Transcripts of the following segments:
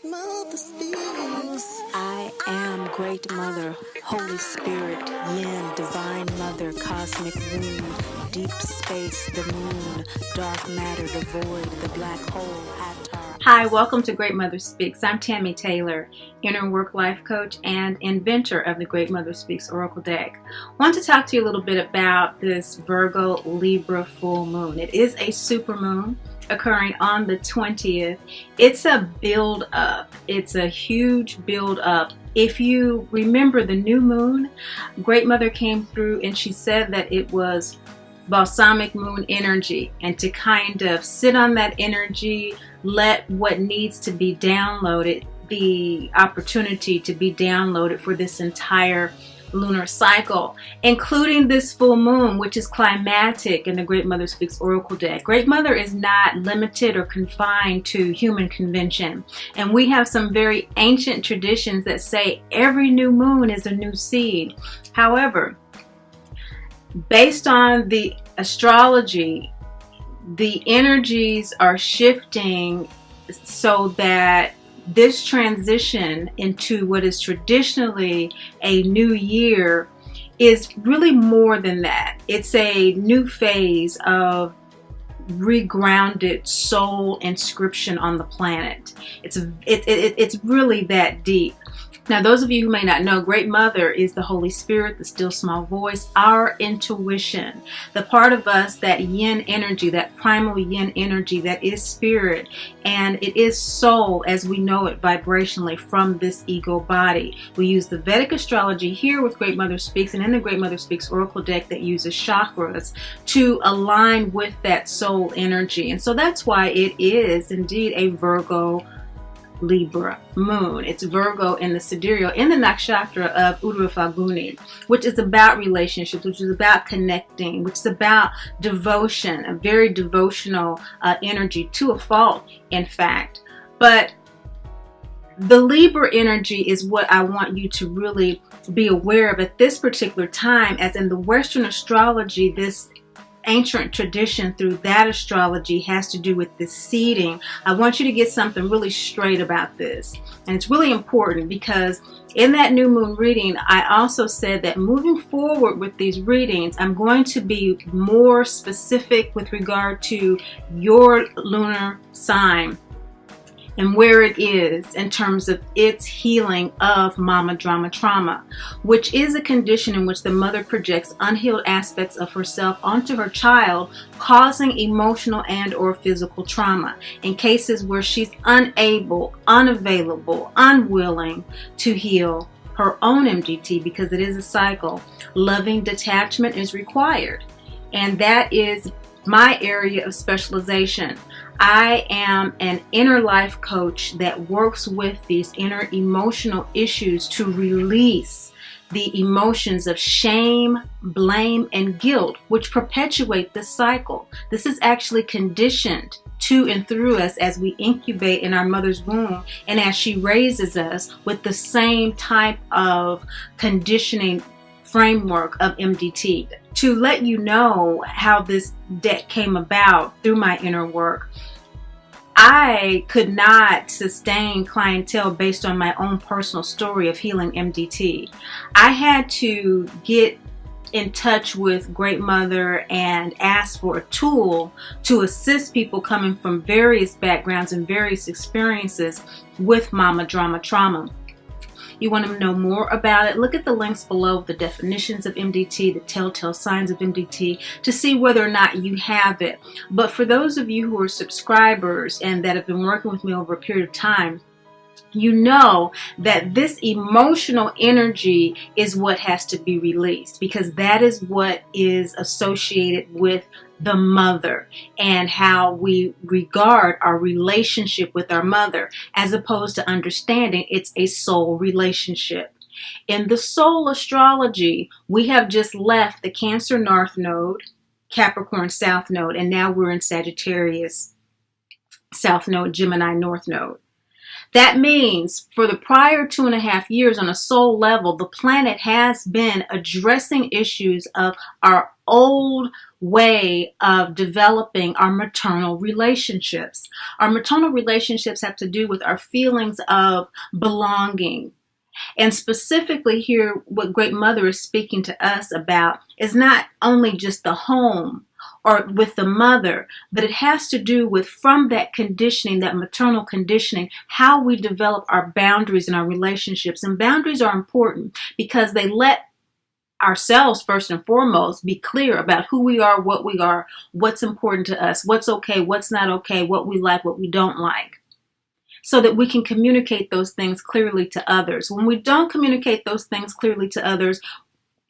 Mother speaks. I am Great Mother, Holy Spirit, Yin, Divine Mother, Cosmic Womb, Deep Space, the Moon, Dark Matter, the Void, the Black Hole, Atar. Hi, welcome to Great Mother Speaks. I'm Tammy Taylor, inner work life coach and inventor of the Great Mother Speaks Oracle deck. I want to talk to you a little bit about this Virgo Libra full moon. It is a super moon occurring on the 20th. It's a build up. It's a huge build up. If you remember the new moon, Great Mother came through and she said that it was balsamic moon energy, and to kind of sit on that energy, let what needs to be downloaded, the opportunity to be downloaded for this entire lunar cycle, including this full moon, which is climatic in the Great Mother Speaks Oracle deck. Great Mother is not limited or confined to human convention. And we have some very ancient traditions that say every new moon is a new seed. However, based on the astrology, the energies are shifting so that this transition into what is traditionally a new year is really more than that. It's a new phase of regrounded soul inscription on the planet. It's really that deep. Now, those of you who may not know, Great Mother is the Holy Spirit, the still small voice, our intuition, the part of us, that yin energy, that primal yin energy that is spirit, and it is soul as we know it vibrationally from this ego body. We use the Vedic astrology here with Great Mother Speaks and in the Great Mother Speaks Oracle deck that uses chakras to align with that soul energy. And so that's why it is indeed a Virgo Libra moon. It's Virgo in the sidereal, in the nakshatra of Uttara Falguni, which is about relationships, which is about connecting, which is about devotion, a very devotional energy to a fault, in fact. But the Libra energy is what I want you to really be aware of at this particular time, as in the Western astrology, this ancient tradition through that astrology has to do with the seeding. I want you to get something really straight about this. And it's really important because in that new moon reading, I also said that moving forward with these readings, I'm going to be more specific with regard to your lunar sign and where it is in terms of its healing of mama drama trauma, which is a condition in which the mother projects unhealed aspects of herself onto her child, causing emotional and or physical trauma in cases where she's unable, unavailable, unwilling to heal her own MDT, because it is a cycle. Loving detachment is required, and that is my area of specialization. I am an inner life coach that works with these inner emotional issues to release the emotions of shame, blame, and guilt, which perpetuate this cycle. This is actually conditioned to and through us as we incubate in our mother's womb and as she raises us with the same type of conditioning framework of MDT. To let you know how this deck came about through my inner work, I could not sustain clientele based on my own personal story of healing MDT. I had to get in touch with Great Mother and ask for a tool to assist people coming from various backgrounds and various experiences with mama drama trauma. You want to know more about it? Look at the links below, the definitions of MDT, the telltale signs of MDT, to see whether or not you have it. But for those of you who are subscribers and that have been working with me over a period of time, you know that this emotional energy is what has to be released, because that is what is associated with the mother and how we regard our relationship with our mother, as opposed to understanding it's a soul relationship. In the soul astrology, we have just left the Cancer North Node, Capricorn South Node, and now we're in Sagittarius South Node, Gemini North Node. That means for the prior 2.5 years on a soul level, the planet has been addressing issues of our old way of developing our maternal relationships. Our maternal relationships have to do with our feelings of belonging. And specifically here, what Great Mother is speaking to us about is not only just the home or with the mother, but it has to do with, from that conditioning, that maternal conditioning, how we develop our boundaries in our relationships. And boundaries are important because they let ourselves, first and foremost, be clear about who we are, what's important to us, what's okay, what's not okay, what we like, what we don't like, so that we can communicate those things clearly to others. When we don't communicate those things clearly to others,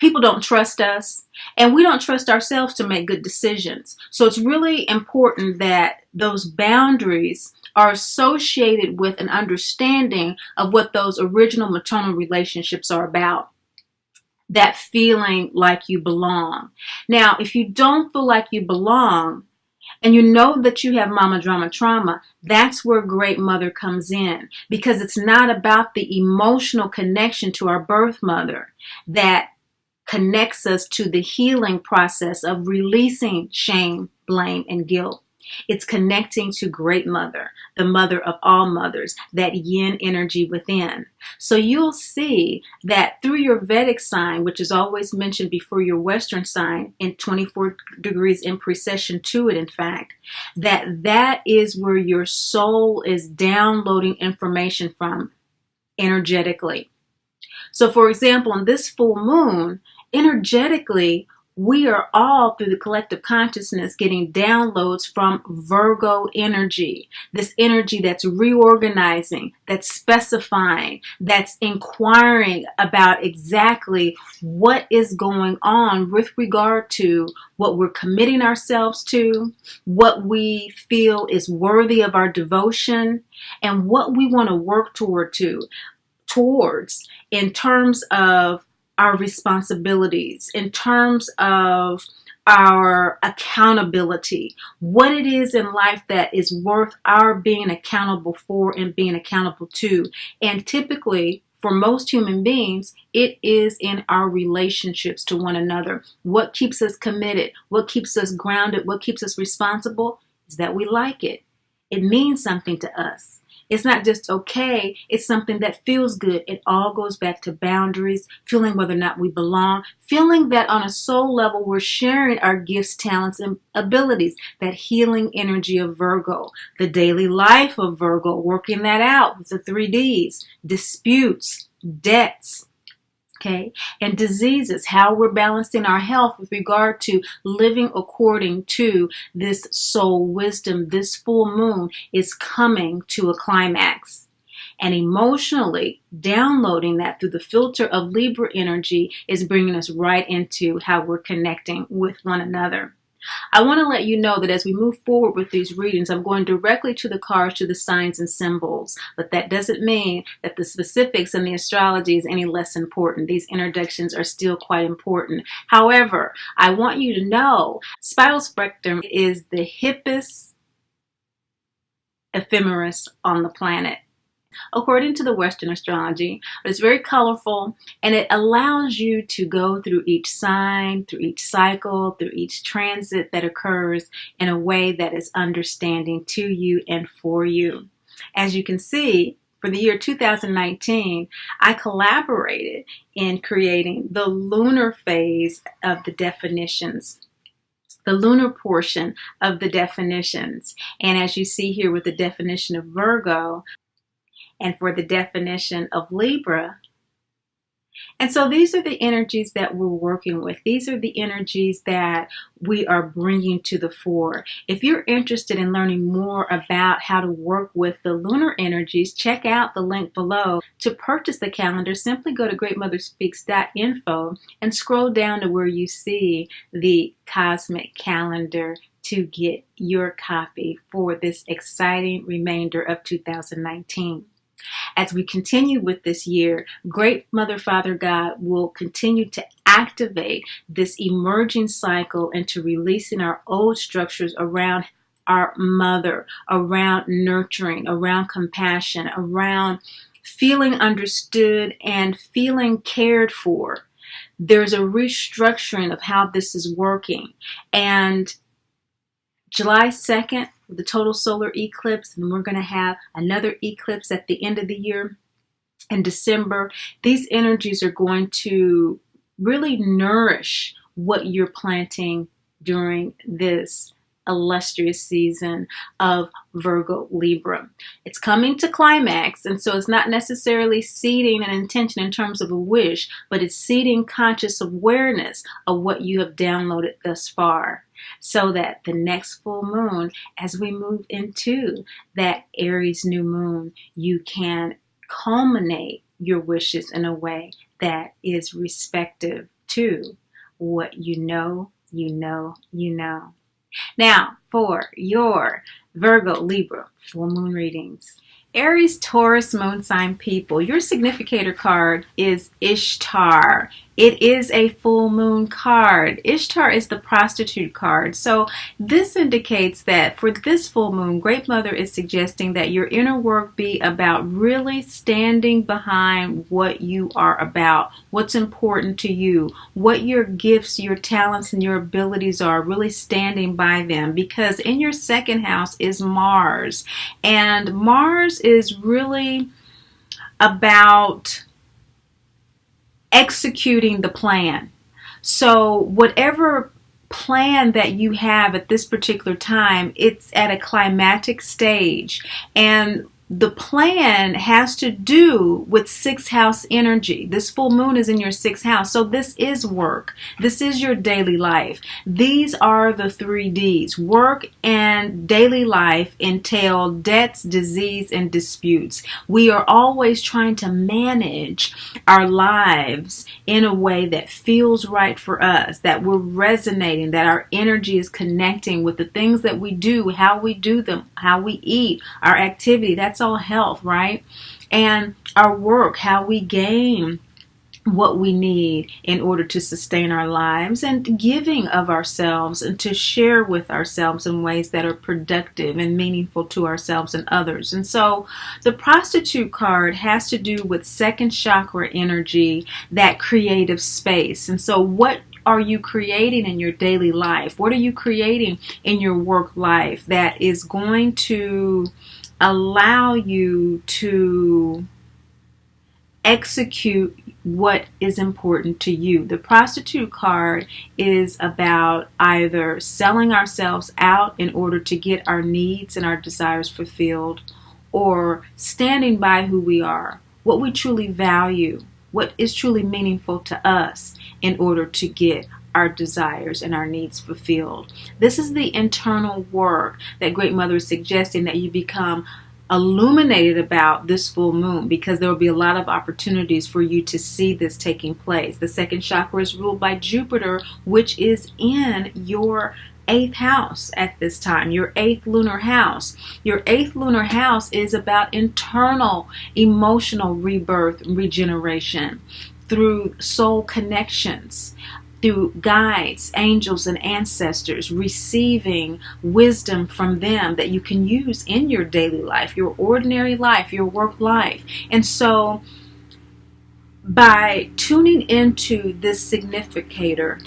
people don't trust us, and we don't trust ourselves to make good decisions. So it's really important that those boundaries are associated with an understanding of what those original maternal relationships are about. That feeling like you belong. Now, if you don't feel like you belong, and you know that you have mama drama trauma, that's where Great Mother comes in, because it's not about the emotional connection to our birth mother that connects us to the healing process of releasing shame, blame, and guilt. It's connecting to Great Mother, the mother of all mothers, that yin energy within. So you'll see that through your Vedic sign, which is always mentioned before your Western sign, in 24 degrees in precession to it, in fact, that is where your soul is downloading information from energetically. So for example, on this full moon, energetically, we are all, through the collective consciousness, getting downloads from Virgo energy. This energy that's reorganizing, that's specifying, that's inquiring about exactly what is going on with regard to what we're committing ourselves to, what we feel is worthy of our devotion, and what we want to work towards in terms of our responsibilities, in terms of our accountability, what it is in life that is worth our being accountable for and being accountable to. And typically, for most human beings, it is in our relationships to one another. What keeps us committed, what keeps us grounded, what keeps us responsible is that we like it. It means something to us. It's not just okay, it's something that feels good. It all goes back to boundaries, feeling whether or not we belong, feeling that on a soul level we're sharing our gifts, talents, and abilities, that healing energy of Virgo, the daily life of Virgo, working that out with the 3Ds, disputes, debts, okay, and diseases, how we're balancing our health with regard to living according to this soul wisdom. This full moon is coming to a climax. And emotionally, downloading that through the filter of Libra energy is bringing us right into how we're connecting with one another. I want to let you know that as we move forward with these readings, I'm going directly to the cards, to the signs and symbols. But that doesn't mean that the specifics and the astrology is any less important. These introductions are still quite important. However, I want you to know spiral spectrum is the hippest ephemeris on the planet, according to the Western astrology. But it's very colorful, and it allows you to go through each sign, through each cycle, through each transit that occurs in a way that is understanding to you and for you. As you can see, for the year 2019, I collaborated in creating the lunar phase of the definitions, the lunar portion of the definitions. And as you see here with the definition of Virgo, and for the definition of Libra. And so these are the energies that we're working with. These are the energies that we are bringing to the fore. If you're interested in learning more about how to work with the lunar energies, check out the link below. To purchase the calendar, simply go to greatmotherspeaks.info and scroll down to where you see the cosmic calendar to get your copy for this exciting remainder of 2019. As we continue with this year, Great Mother, Father God will continue to activate this emerging cycle into releasing our old structures around our mother, around nurturing, around compassion, around feeling understood and feeling cared for. There's a restructuring of how this is working. And July 2nd, the total solar eclipse, and we're going to have another eclipse at the end of the year in December. These energies are going to really nourish what you're planting during this illustrious season of Virgo Libra. It's coming to climax, and so it's not necessarily seeding an intention in terms of a wish, but it's seeding conscious awareness of what you have downloaded thus far, so that the next full moon, as we move into that Aries new moon, you can culminate your wishes in a way that is respective to what you know. Now, for your Virgo, Libra, full moon readings. Aries, Taurus, moon sign people, your significator card is Ishtar. It is a full moon card. Ishtar is the prostitute card. So this indicates that for this full moon, Great Mother is suggesting that your inner work be about really standing behind what you are about, what's important to you, what your gifts, your talents, and your abilities are, really standing by them. Because in your second house is Mars. And Mars is really about executing the plan. So whatever plan that you have at this particular time, it's at a climactic stage. And the plan has to do with sixth house energy. This full moon is in your sixth house. So this is work. This is your daily life. These are the 3Ds. Work and daily life entail debts, disease, and disputes. We are always trying to manage our lives in a way that feels right for us, that we're resonating, that our energy is connecting with the things that we do, how we do them, how we eat, our activity. That's all health, right? And our work, how we gain what we need in order to sustain our lives, and giving of ourselves and to share with ourselves in ways that are productive and meaningful to ourselves and others. And so the prostitute card has to do with second chakra energy, that creative space. And so what are you creating in your daily life? What are you creating in your work life that is going to allow you to execute what is important to you? The prostitute card is about either selling ourselves out in order to get our needs and our desires fulfilled, or standing by who we are, what we truly value, what is truly meaningful to us in order to get our desires and our needs fulfilled. This is the internal work that Great Mother is suggesting that you become illuminated about this full moon, because there will be a lot of opportunities for you to see this taking place. The second chakra is ruled by Jupiter, which is in your 8th house at this time, your 8th lunar house. Your 8th lunar house is about internal emotional rebirth, regeneration through soul connections, through guides, angels, and ancestors, receiving wisdom from them that you can use in your daily life, your ordinary life, your work life. And so by tuning into this significator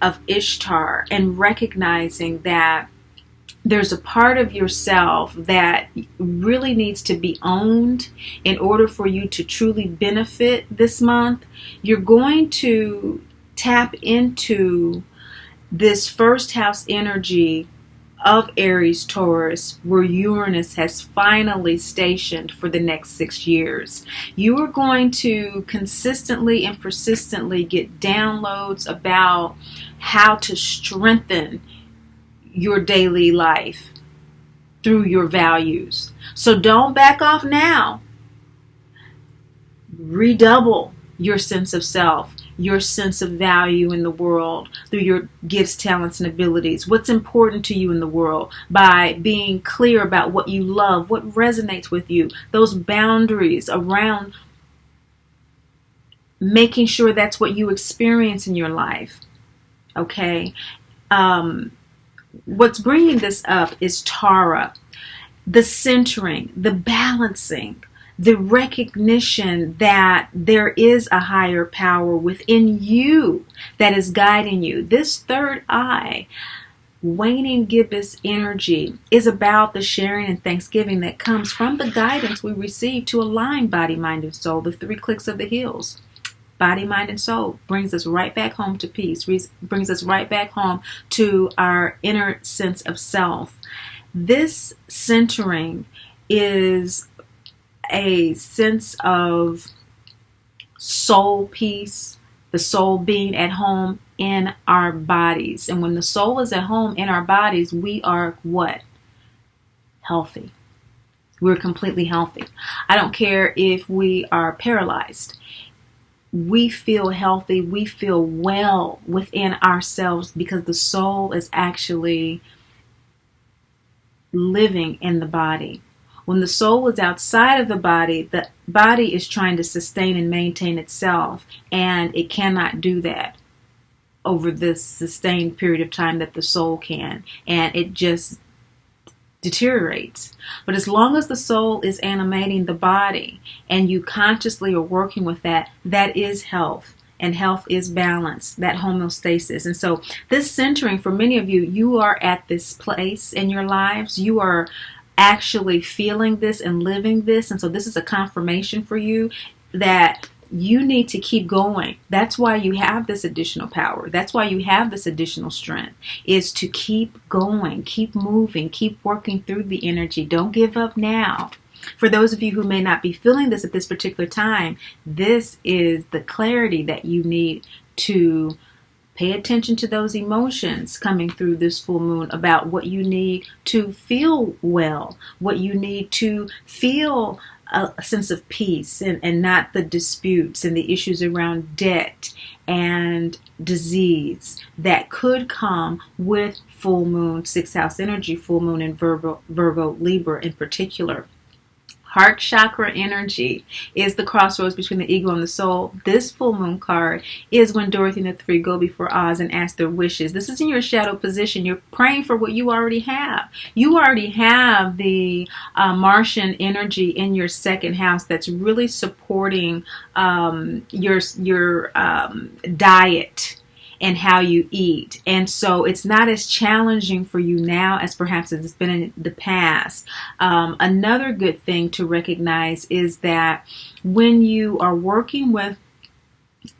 of Ishtar and recognizing that there's a part of yourself that really needs to be owned in order for you to truly benefit this month, you're going to tap into this first house energy of Aries, Taurus, where Uranus has finally stationed for the next 6 years. You are going to consistently and persistently get downloads about how to strengthen your daily life through your values. So don't back off now. Redouble your sense of self, your sense of value in the world through your gifts, talents, and abilities. What's important to you in the world, by being clear about what you love, what resonates with you, those boundaries around making sure that's what you experience in your life. Okay? What's bringing this up is Tara, the centering, the balancing, the recognition that there is a higher power within you that is guiding you. This third eye, waning gibbous energy, is about the sharing and thanksgiving that comes from the guidance we receive to align body, mind, and soul. The 3 clicks of the heels. Body, mind, and soul brings us right back home to peace, brings us right back home to our inner sense of self. This centering is a sense of soul peace, the soul being at home in our bodies. And when the soul is at home in our bodies, we are what? Healthy. We're completely healthy. I don't care if we are paralyzed. We feel healthy. We feel well within ourselves because the soul is actually living in the body. When the soul is outside of the body is trying to sustain and maintain itself, and it cannot do that over this sustained period of time that the soul can, and it just deteriorates. But as long as the soul is animating the body and you consciously are working with that, that is health. And health is balance, that homeostasis. And so this centering, for many of you, you are at this place in your lives. You are actually feeling this and living this. And so this is a confirmation for you that you need to keep going. That's why you have this additional power. That's why you have this additional strength, is to keep going, keep moving, keep working through the energy. Don't give up now. For those of you who may not be feeling this at this particular time, this is the clarity that you need to pay attention to those emotions coming through this full moon about what you need to feel well, what you need to feel a sense of peace, and not the disputes and the issues around debt and disease that could come with full moon, 6th house energy, full moon in Virgo, Libra in particular. Heart chakra energy is the crossroads between the ego and the soul. This full moon card is when Dorothy and the 3 go before Oz and ask their wishes. This is in your shadow position. You're praying for what you already have. You already have the Martian energy in your 2nd house that's really supporting your diet and how you eat. And so it's not as challenging for you now as perhaps it's been in the past. Another good thing to recognize is that when you are working with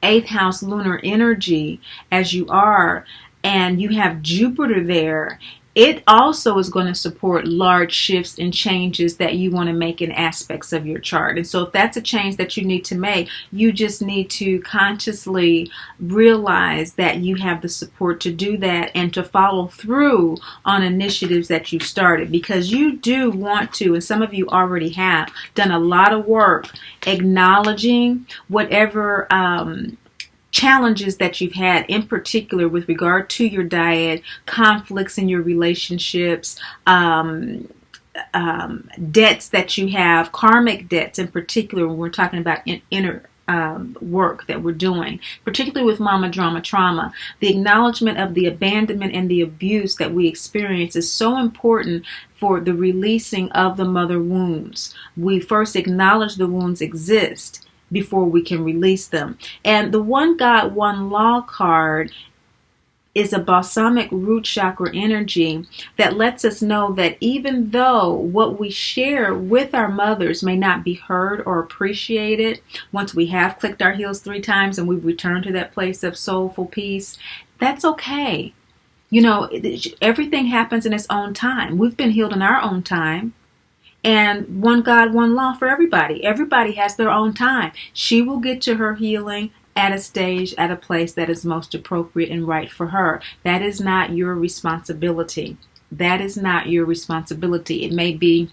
8th house lunar energy, as you are, and you have Jupiter there, it also is going to support large shifts and changes that you want to make in aspects of your chart. And so if that's a change that you need to make, you just need to consciously realize that you have the support to do that and to follow through on initiatives that you've started, because you do want to, and some of you already have done a lot of work acknowledging whatever challenges that you've had, in particular with regard to your diet, conflicts in your relationships, debts that you have, karmic debts in particular, when we're talking about inner work that we're doing, particularly with mama drama trauma. The acknowledgement of the abandonment and the abuse that we experience is so important for the releasing of the mother wounds. We first acknowledge the wounds exist before we can release them. And the One God, One Law card is a balsamic root chakra energy that lets us know that even though what we share with our mothers may not be heard or appreciated, once we have clicked our heels 3 times and we've returned to that place of soulful peace, that's okay. You know, everything happens in its own time. We've been healed in our own time. And one God, one law for everybody. Everybody has their own time. She will get to her healing at a stage, at a place that is most appropriate and right for her. That is not your responsibility. That is not your responsibility. It may be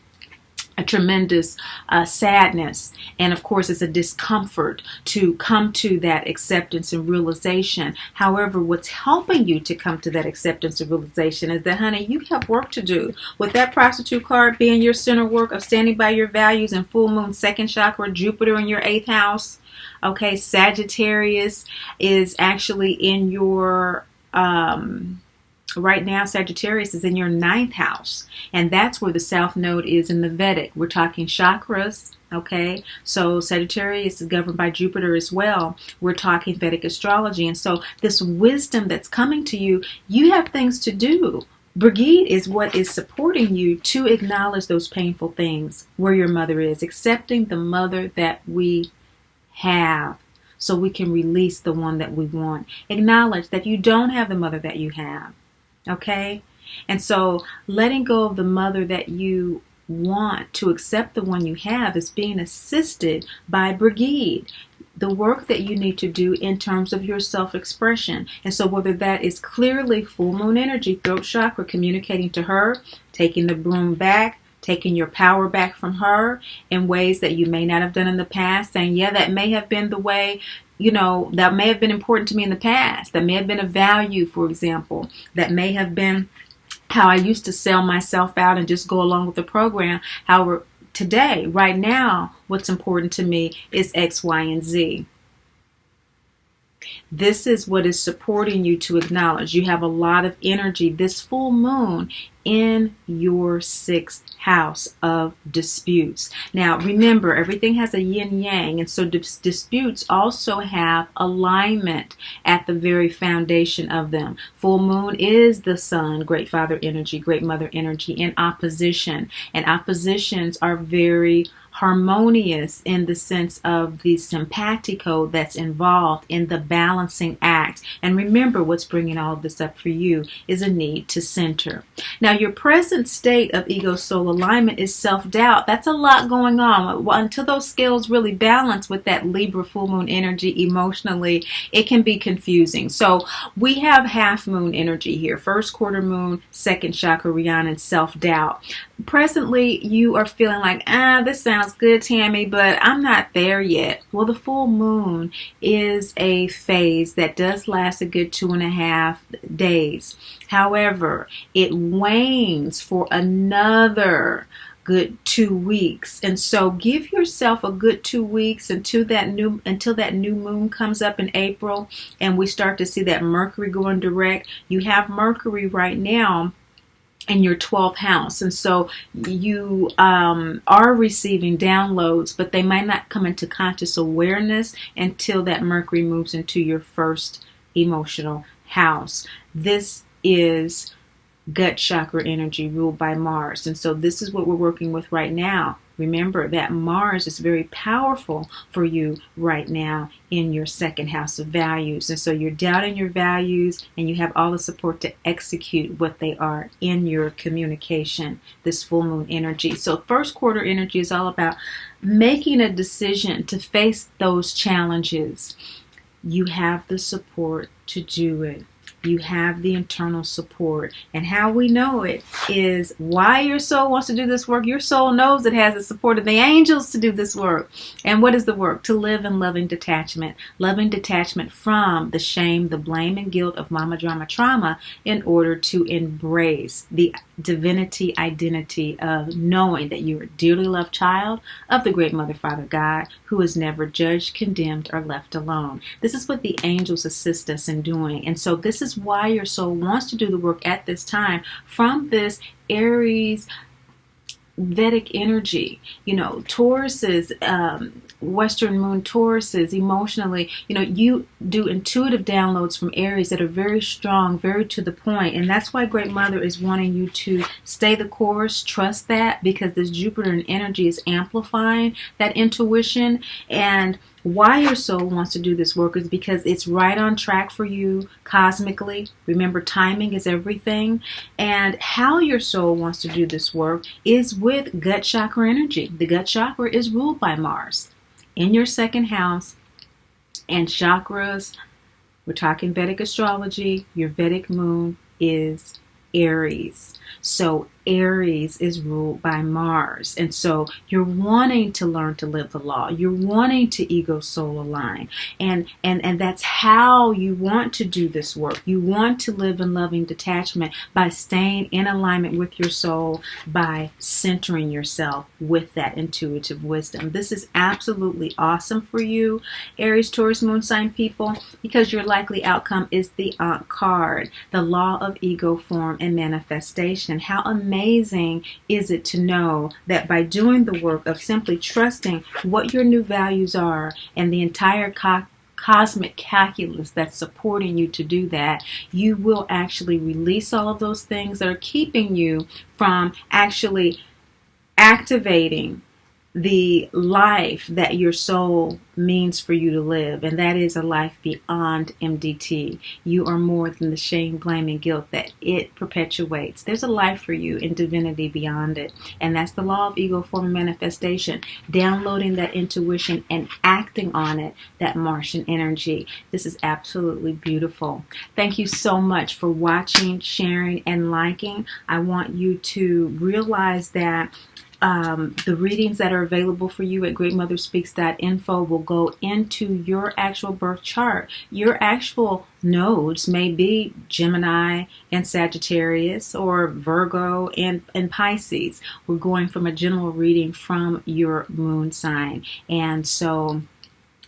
a tremendous sadness, and of course it's a discomfort to come to that acceptance and realization. However, what's helping you to come to that acceptance and realization is that, honey, you have work to do. With that prostitute card being your center work of standing by your values, and full moon 2nd chakra, Jupiter in your 8th house. Okay, Sagittarius is actually in your right now, Sagittarius is in your 9th house, and that's where the South Node is in the Vedic. We're talking chakras, Okay, so Sagittarius is governed by Jupiter as well. We're talking Vedic astrology. And so this wisdom that's coming to you, you have things to do. Brigade is what is supporting you to acknowledge those painful things where your mother is, accepting the mother that we have so we can release the one that we want. Acknowledge that you don't have the mother that you have. Okay? And so letting go of the mother that you want to accept the one you have is being assisted by Brigade, the work that you need to do in terms of your self-expression. And so whether that is clearly full moon energy, throat chakra, communicating to her, taking the broom back, taking your power back from her in ways that you may not have done in the past, saying, yeah, that may have been the way, that may have been important to me in the past. That may have been a value, for example. That may have been how I used to sell myself out and just go along with the program. However, today, right now, what's important to me is X, Y, and Z. This is what is supporting you to acknowledge. You have a lot of energy this full moon in your 6th house of disputes. Now, remember, everything has a yin yang, and so disputes also have alignment at the very foundation of them. Full moon is the sun, great father energy, great mother energy, in opposition, and oppositions are very harmonious in the sense of the simpatico that's involved in the balancing act. And remember, what's bringing all of this up for you is a need to center. Now, your present state of ego soul alignment is self-doubt. That's a lot going on. Until those scales really balance with that Libra full moon energy emotionally, it can be confusing. So we have half moon energy here, first quarter moon, second chakra, Rihanna, and self-doubt. Presently, you are feeling like, this sounds good, Tammy, but I'm not there yet. Well, the full moon is a phase that does last a good 2.5 days. However, it wanes for another good 2 weeks. And so give yourself a good 2 weeks until that new moon comes up in April and we start to see that Mercury going direct. You have Mercury right now in your 12th house, and so you are receiving downloads, but they might not come into conscious awareness until that Mercury moves into your first emotional house. This is gut chakra energy ruled by Mars, and so this is what we're working with right now. Remember that Mars is very powerful for you right now in your second house of values. And so you're doubting your values and you have all the support to execute what they are in your communication, this full moon energy. So first quarter energy is all about making a decision to face those challenges. You have the support to do it. You have the internal support. And how we know it is why your soul wants to do this work. Your soul knows it has the support of the angels to do this work. And what is the work? To live in loving detachment. Loving detachment from the shame, the blame, and guilt of mama drama trauma in order to embrace the divinity identity of knowing that you are a dearly loved child of the great Mother, Father, God, who is never judged, condemned, or left alone. This is what the angels assist us in doing. And so this is why your soul wants to do the work at this time from this Aries Vedic energy. Taurus is Western moon Taurus is emotionally, you do intuitive downloads from Aries that are very strong, very to the point. And that's why Great Mother is wanting you to stay the course, trust that, because this Jupiter and energy is amplifying that intuition. And why your soul wants to do this work is because it's right on track for you cosmically. Remember, timing is everything. And how your soul wants to do this work is with gut chakra energy. The gut chakra is ruled by Mars in your second house. And chakras, we're talking Vedic astrology, your Vedic moon is Aries. So Aries is ruled by Mars. And so you're wanting to learn to live the law. You're wanting to ego soul align. And that's how you want to do this work. You want to live in loving detachment by staying in alignment with your soul, by centering yourself with that intuitive wisdom. This is absolutely awesome for you, Aries, Taurus, moon sign people, because your likely outcome is the Ankh card, the law of ego form and manifestation. How amazing amazing is it to know that by doing the work of simply trusting what your new values are and the entire cosmic calculus that's supporting you to do that, you will actually release all of those things that are keeping you from actually activating the life that your soul means for you to live, and that is a life beyond MDT. You are more than the shame, blame, and guilt that it perpetuates. There's a life for you in divinity beyond it, and that's the law of ego form and manifestation. Downloading that intuition and acting on it, that Martian energy. This is absolutely beautiful. Thank you so much for watching, sharing, and liking. I want you to realize that the readings that are available for you at greatmotherspeaks.info will go into your actual birth chart. Your actual nodes may be Gemini and Sagittarius, or Virgo and Pisces. We're going from a general reading from your moon sign. And so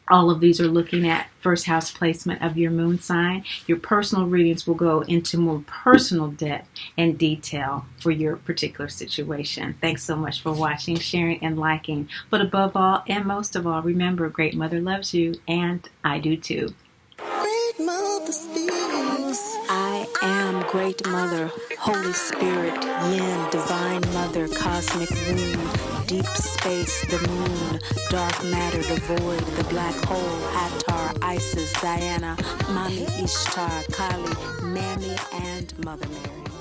all of these are looking at first house placement of your moon sign. Your personal readings will go into more personal depth and detail for your particular situation. Thanks so much for watching, sharing, and liking. But above all and most of all, remember, Great Mother loves you, and I do too. Great Mother speaks. I am Great Mother, Holy Spirit, Yin, Divine Mother, Cosmic Womb, Deep Space, the Moon, Dark Matter, the Void, the Black Hole, Hathor, Isis, Diana, Mami Ishtar, Kali, Nami, and Mother Mary.